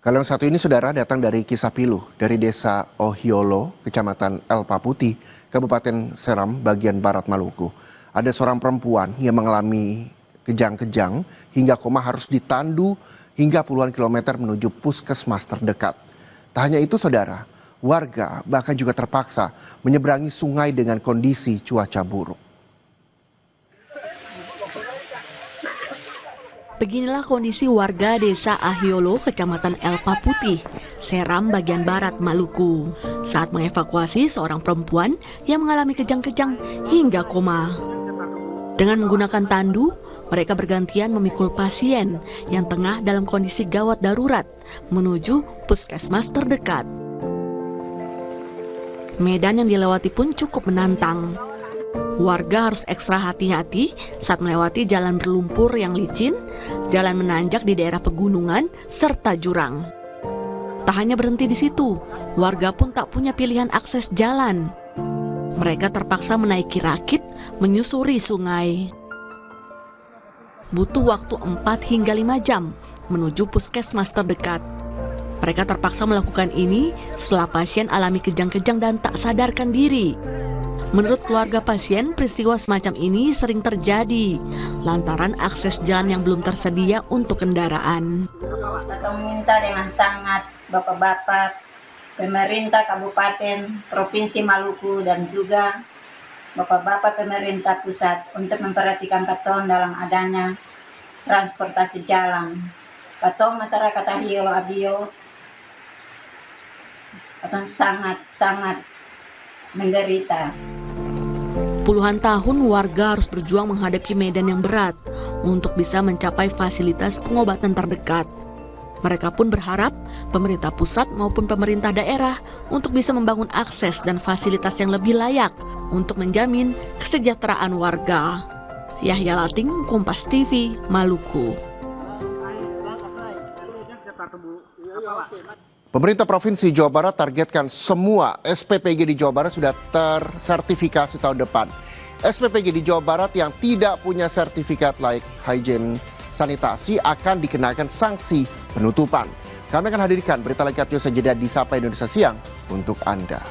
Kalau yang satu ini saudara datang dari kisah pilu dari desa Ohiolo, kecamatan El Paputi, Kabupaten Seram, bagian barat Maluku. Ada seorang perempuan yang mengalami kejang-kejang hingga koma harus ditandu hingga puluhan kilometer menuju puskesmas terdekat. Tak hanya itu saudara, warga bahkan juga terpaksa menyeberangi sungai dengan kondisi cuaca buruk. Beginilah kondisi warga desa Ohiolo, kecamatan El Paputi, Seram, bagian barat Maluku, saat mengevakuasi seorang perempuan yang mengalami kejang-kejang hingga koma. Dengan menggunakan tandu, mereka bergantian memikul pasien yang tengah dalam kondisi gawat darurat menuju puskesmas terdekat. Medan yang dilewati pun cukup menantang. Warga harus ekstra hati-hati saat melewati jalan berlumpur yang licin, jalan menanjak di daerah pegunungan, serta jurang. Tak hanya berhenti di situ, warga pun tak punya pilihan akses jalan. Mereka terpaksa menaiki rakit, menyusuri sungai. Butuh waktu 4 hingga 5 jam menuju puskesmas terdekat. Mereka terpaksa melakukan ini setelah pasien alami kejang-kejang dan tak sadarkan diri. Menurut keluarga pasien, peristiwa semacam ini sering terjadi lantaran akses jalan yang belum tersedia untuk kendaraan. Atau minta dengan sangat bapak-bapak, pemerintah Kabupaten, Provinsi Maluku, dan juga bapak-bapak pemerintah pusat untuk memperhatikan katong dalam adanya transportasi jalan. Katong masyarakat Ohiolo Abio, katong sangat menderita. Puluhan tahun warga harus berjuang menghadapi medan yang berat untuk bisa mencapai fasilitas pengobatan terdekat. Mereka pun berharap pemerintah pusat maupun pemerintah daerah untuk bisa membangun akses dan fasilitas yang lebih layak untuk menjamin kesejahteraan warga. Yahya Lating, Kompas TV, Maluku. Pemerintah Provinsi Jawa Barat targetkan semua SPPG di Jawa Barat sudah tersertifikasi tahun depan. SPPG di Jawa Barat yang tidak punya sertifikat layak hygiene sanitasi akan dikenakan sanksi penutupan. Kami akan hadirkan berita lengkapnya saja di Sapa Indonesia Siang untuk Anda.